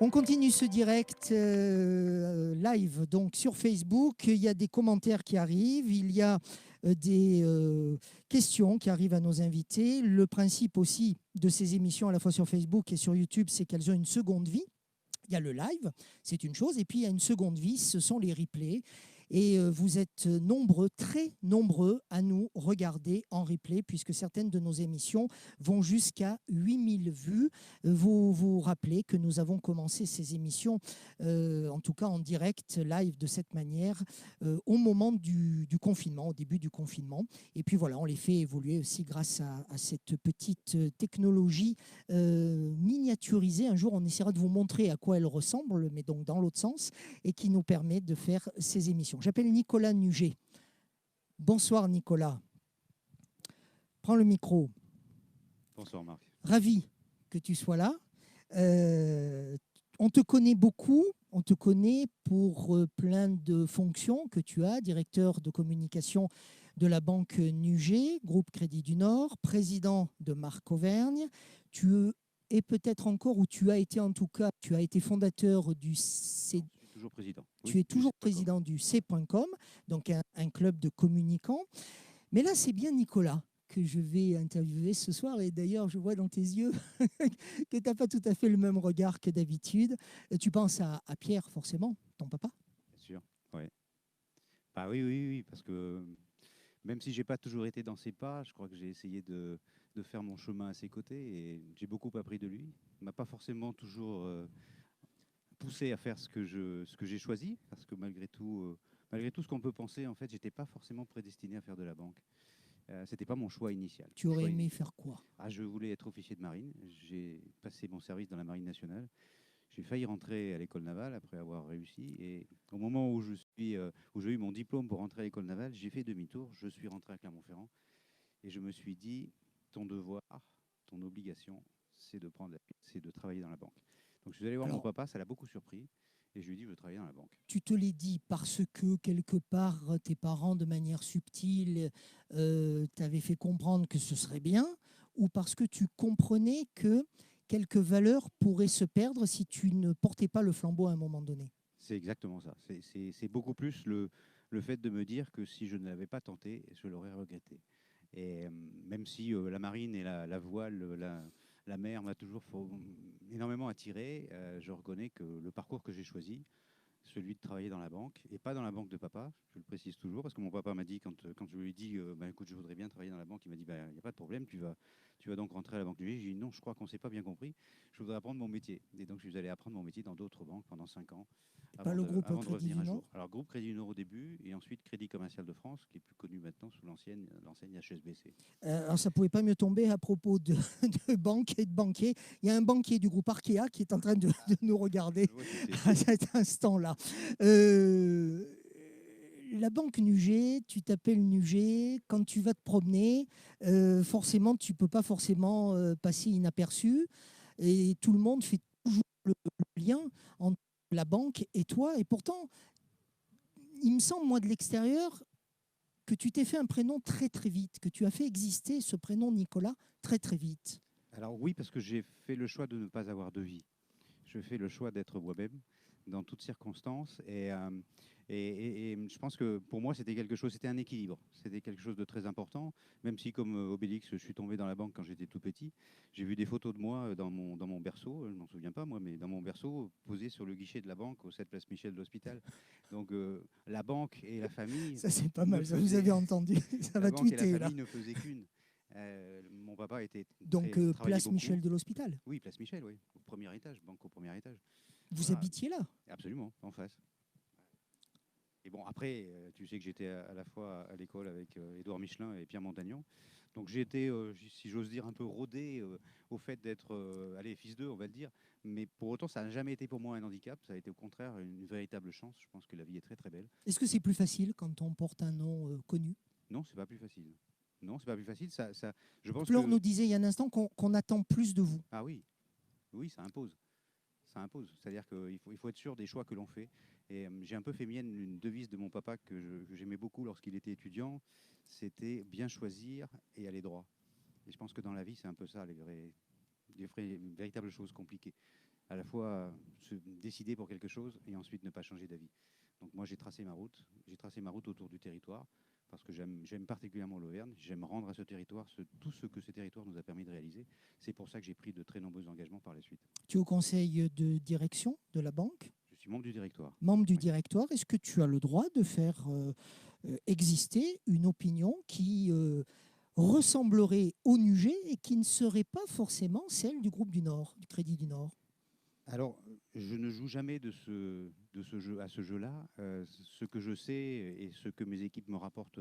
On continue ce direct live donc sur Facebook. Il y a des commentaires qui arrivent, il y a des questions qui arrivent à nos invités. Le principe aussi de ces émissions à la fois sur Facebook et sur YouTube, c'est qu'elles ont une seconde vie. Il y a le live, c'est une chose, et puis il y a une seconde vie, ce sont les replays. Et vous êtes nombreux, très nombreux à nous regarder en replay, puisque certaines de nos émissions vont jusqu'à 8000 vues. Vous vous rappelez que nous avons commencé ces émissions, en tout cas en direct, live de cette manière, au moment du confinement, au début du confinement. Et puis voilà, on les fait évoluer aussi grâce à cette petite technologie miniaturisée. Un jour, on essaiera de vous montrer à quoi elle ressemble, mais donc dans l'autre sens, et qui nous permet de faire ces émissions. J'appelle Nicolas Nuget. Bonsoir Nicolas. Prends le micro. Bonsoir Marc. Ravi que tu sois là. On te connaît beaucoup. On te connaît pour plein de fonctions que tu as, directeur de communication de la banque Nuget, groupe Crédit du Nord, président de Marc Auvergne. Tu es peut-être encore, ou tu as été en tout cas, tu as été fondateur du C. Je suis toujours président. Tu es toujours président du C.com, donc un club de communicants. Mais là, c'est bien Nicolas que je vais interviewer ce soir. Et d'ailleurs, je vois dans tes yeux que tu n'as pas tout à fait le même regard que d'habitude. Tu penses à Pierre, forcément, ton papa? Bien sûr, oui. Bah oui, parce que même si j'ai pas toujours été dans ses pas, je crois que j'ai essayé de faire mon chemin à ses côtés et j'ai beaucoup appris de lui. Il m'a pas forcément toujours poussé à faire ce que j'ai choisi, parce que malgré tout ce qu'on peut penser, en fait, j'étais pas forcément prédestiné à faire de la banque. C'était pas mon choix initial. Tu aurais aimé faire quoi? Je voulais être officier de marine. J'ai passé mon service dans la marine nationale. J'ai failli rentrer à l'école navale après avoir réussi. Et au moment où où j'ai eu mon diplôme pour rentrer à l'école navale, j'ai fait demi-tour. Je suis rentré à Clermont-Ferrand et je me suis dit, ton devoir, ton obligation, c'est de travailler dans la banque. Donc je suis allé voir mon papa, ça l'a beaucoup surpris. Et je lui ai dit, je veux travailler dans la banque. Tu te l'es dit parce que quelque part, tes parents, de manière subtile, t'avaient fait comprendre que ce serait bien, ou parce que tu comprenais que quelques valeurs pourraient se perdre si tu ne portais pas le flambeau à un moment donné? C'est exactement ça. C'est beaucoup plus le fait de me dire que si je ne l'avais pas tenté, je l'aurais regretté. Et même si la marine et la voile, la mer m'a toujours énormément attiré, je reconnais que le parcours que j'ai choisi, celui de travailler dans la banque, et pas dans la banque de papa, je le précise toujours, parce que mon papa m'a dit, quand je lui ai dit, écoute, je voudrais bien travailler dans la banque, il m'a dit, il n'y a pas de problème, tu vas donc rentrer à la banque du G. J'ai dit, non, je crois qu'on ne s'est pas bien compris, je voudrais apprendre mon métier. Et donc, je suis allé apprendre mon métier dans d'autres banques pendant 5 ans, Pas le groupe avant de Crédit revenir du un Nord? jour. Alors, groupe Crédit du Nord au début, et ensuite Crédit Commercial de France, qui est plus connu maintenant sous l'enseigne HSBC. Alors, ça ne pouvait pas mieux tomber à propos de banque et de banquier. Il y a un banquier du groupe Arkea qui est en train de nous regarder à cet instant-là. La banque Nuget, tu t'appelles Nuget, quand tu vas te promener, forcément, tu ne peux pas forcément passer inaperçu. Et tout le monde fait toujours le lien entre la banque et toi. Et pourtant, il me semble, moi, de l'extérieur, que tu t'es fait un prénom très très vite, que tu as fait exister ce prénom Nicolas très très vite. Alors oui, parce que j'ai fait le choix de ne pas avoir de vie. Je fais le choix d'être moi-même dans toutes circonstances. Et je pense que pour moi, c'était un équilibre. C'était quelque chose de très important. Même si, comme Obélix, je suis tombé dans la banque quand j'étais tout petit, j'ai vu des photos de moi dans mon berceau, je ne m'en souviens pas moi, mais dans mon berceau, posé sur le guichet de la banque au 7 place Michel de l'Hospital. Donc la banque et la famille... Ça c'est pas mal, ça vous avez entendu, ça va tweeter là. La banque et la famille ne faisaient qu'une. Mon papa était donc place beaucoup. Michel de l'Hospital. Oui, place Michel, oui, au premier étage, banque au premier étage. Vous habitiez là? Absolument, en face. Et bon, après, tu sais que j'étais à la fois à l'école avec Édouard Michelin et Pierre Montagnon. Donc j'ai été, si j'ose dire, un peu rodé au fait d'être, fils d'eux, on va le dire. Mais pour autant, ça n'a jamais été pour moi un handicap. Ça a été au contraire une véritable chance. Je pense que la vie est très très belle. Est-ce que c'est plus facile quand on porte un nom connu? Non, c'est pas plus facile. Non, c'est pas plus facile. Je pense Flore nous disait il y a un instant qu'on attend plus de vous. Ah oui, oui, ça impose. Ça impose. C'est-à-dire qu'il faut être sûr des choix que l'on fait. Et j'ai un peu fait mienne une devise de mon papa que j'aimais beaucoup lorsqu'il était étudiant. C'était bien choisir et aller droit. Et je pense que dans la vie, c'est un peu ça, les véritables choses compliquées. à la fois se décider pour quelque chose et ensuite ne pas changer d'avis. Donc moi, j'ai tracé ma route autour du territoire, parce que j'aime particulièrement l'Auvergne, j'aime rendre à ce territoire tout ce que ce territoire nous a permis de réaliser. C'est pour ça que j'ai pris de très nombreux engagements par la suite. Tu es au conseil de direction de la banque, Je suis membre du directoire. membre du Oui. directoire. Est-ce que tu as le droit de faire exister une opinion qui ressemblerait au NUGE et qui ne serait pas forcément celle du groupe du Nord, du Crédit du Nord? Alors, je ne joue jamais à ce jeu-là. Ce que je sais et ce que mes équipes me rapportent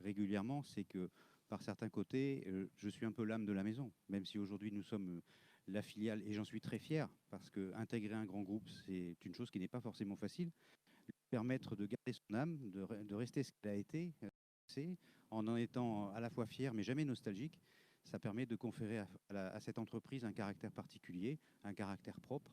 régulièrement, c'est que par certains côtés, je suis un peu l'âme de la maison, même si aujourd'hui nous sommes la filiale, et j'en suis très fier, parce que intégrer un grand groupe, c'est une chose qui n'est pas forcément facile. Permettre de garder son âme, de rester ce qu'elle a été, en étant à la fois fier, mais jamais nostalgique, ça permet de conférer à cette entreprise un caractère particulier, un caractère propre.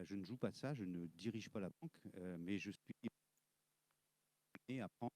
Je ne joue pas de ça, je ne dirige pas la banque, mais je suis amené à prendre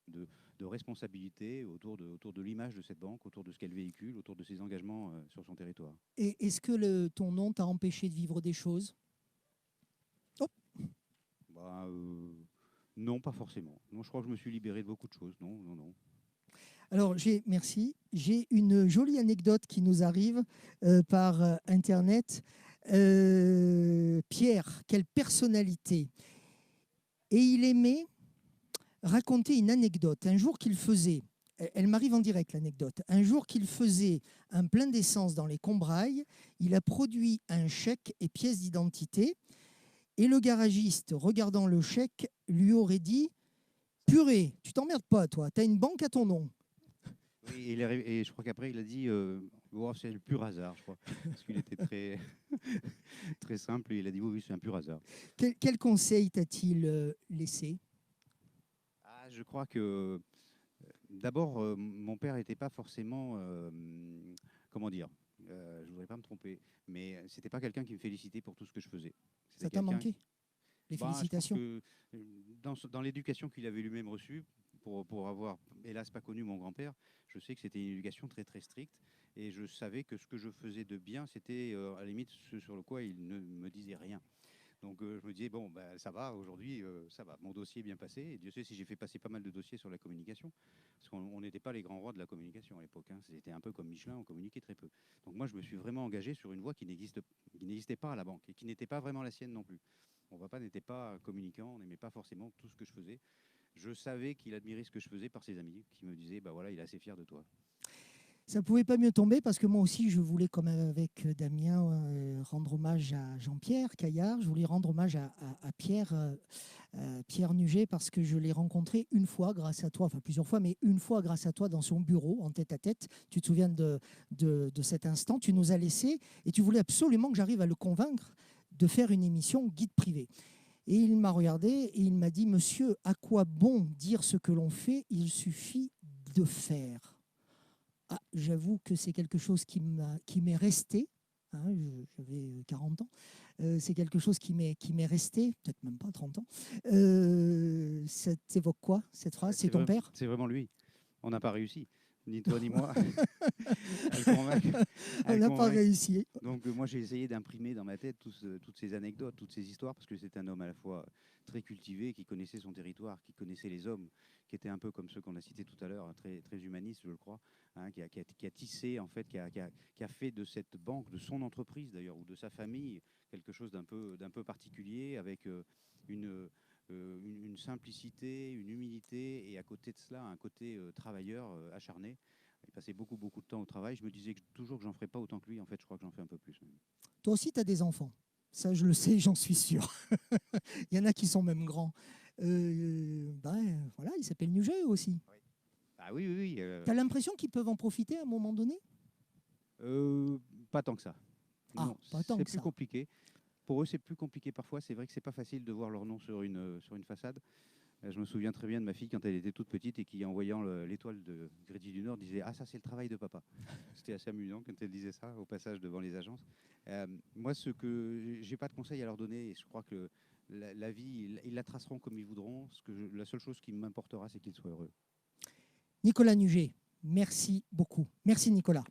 de responsabilité autour de l'image de cette banque, autour de ce qu'elle véhicule, autour de ses engagements sur son territoire. Et est-ce que ton nom t'a empêché de vivre des choses? Bah, non, pas forcément. Non, je crois que je me suis libéré de beaucoup de choses. Non, non, non. Alors, merci. J'ai une jolie anecdote qui nous arrive par Internet. Pierre, quelle personnalité! Et il aimait raconter une anecdote. Un jour qu'il faisait, elle m'arrive en direct l'anecdote, un jour qu'il faisait un plein d'essence dans les Combrailles, il a produit un chèque et pièce d'identité. Et le garagiste, regardant le chèque, lui aurait dit « Purée, tu t'emmerdes pas, toi, tu as une banque à ton nom. » Oui, et je crois qu'après, il a dit oh, c'est le pur hasard, je crois. Parce qu'il était très, très simple. Et il a dit oui, c'est un pur hasard. Quel conseil t'a-t-il laissé? Je crois que d'abord, mon père n'était pas forcément, comment dire, je ne voudrais pas me tromper, mais c'était pas quelqu'un qui me félicitait pour tout ce que je faisais. Ça t'a manqué? Les Je pense félicitations? que dans l'éducation qu'il avait lui-même reçue, pour avoir, hélas, pas connu mon grand-père, je sais que c'était une éducation très, très stricte. Et je savais que ce que je faisais de bien, c'était à la limite ce sur le quoi il ne me disait rien. Donc je me disais, bon, ben, ça va, aujourd'hui, ça va. Mon dossier est bien passé. Et Dieu sait si j'ai fait passer pas mal de dossiers sur la communication. Parce qu'on n'était pas les grands rois de la communication à l'époque. Hein. C'était un peu comme Michelin, on communiquait très peu. Donc moi, je me suis vraiment engagé sur une voie qui n'existait pas à la banque et qui n'était pas vraiment la sienne non plus. Mon papa n'était pas communicant, on n'aimait pas forcément tout ce que je faisais. Je savais qu'il admirait ce que je faisais par ses amis, qui me disaient, bah voilà, il est assez fier de toi. Ça ne pouvait pas mieux tomber parce que moi aussi, je voulais, comme avec Damien, rendre hommage à Jean-Pierre Caillard. Je voulais rendre hommage à Pierre, Pierre Nuget parce que je l'ai rencontré une fois grâce à toi, enfin plusieurs fois, mais une fois grâce à toi dans son bureau, en tête à tête. Tu te souviens de cet instant? Tu nous as laissés et tu voulais absolument que j'arrive à le convaincre de faire une émission guide privé. Et il m'a regardé et il m'a dit « Monsieur, à quoi bon dire ce que l'on fait? Il suffit de faire. » J'avoue que c'est quelque chose qui m'est resté. Hein, j'avais 40 ans. C'est quelque chose qui m'est resté, peut-être même pas 30 ans. Ça t'évoque quoi, cette phrase? C'est ton père? C'est vraiment lui. On n'a pas réussi, ni toi ni moi, à le convaincre. On n'a pas réussi. Donc moi, j'ai essayé d'imprimer dans ma tête toutes ces anecdotes, toutes ces histoires, parce que c'est un homme à la fois très cultivé, qui connaissait son territoire, qui connaissait les hommes, qui était un peu comme ceux qu'on a cités tout à l'heure, très, très humaniste, je le crois, hein, qui a tissé, en fait, qui a fait de cette banque, de son entreprise d'ailleurs, ou de sa famille, quelque chose d'un peu particulier, avec une simplicité, une humilité, et à côté de cela, un côté travailleur acharné. Il passait beaucoup, beaucoup de temps au travail. Je me disais toujours que j'en ferais pas autant que lui. En fait, je crois que j'en fais un peu plus. Toi aussi, tu as des enfants. Ça, je le sais, j'en suis sûr. Il y en a qui sont même grands. Voilà, ils s'appellent Nuget aussi. Oui. Ah oui, oui, oui. Tu as l'impression qu'ils peuvent en profiter à un moment donné? Pas tant que ça. Non, pas tant c'est que plus ça. compliqué. Pour eux, c'est plus compliqué parfois. C'est vrai que c'est pas facile de voir leur nom sur une façade. Je me souviens très bien de ma fille quand elle était toute petite et qui, en voyant l'étoile de Crédit du Nord, disait « Ah, ça, c'est le travail de papa ». C'était assez amusant quand elle disait ça au passage devant les agences. Moi, j'ai pas de conseils à leur donner et je crois que la vie, ils la traceront comme ils voudront. La seule chose qui m'importera, c'est qu'ils soient heureux. Nicolas Nuget, merci beaucoup. Merci Nicolas.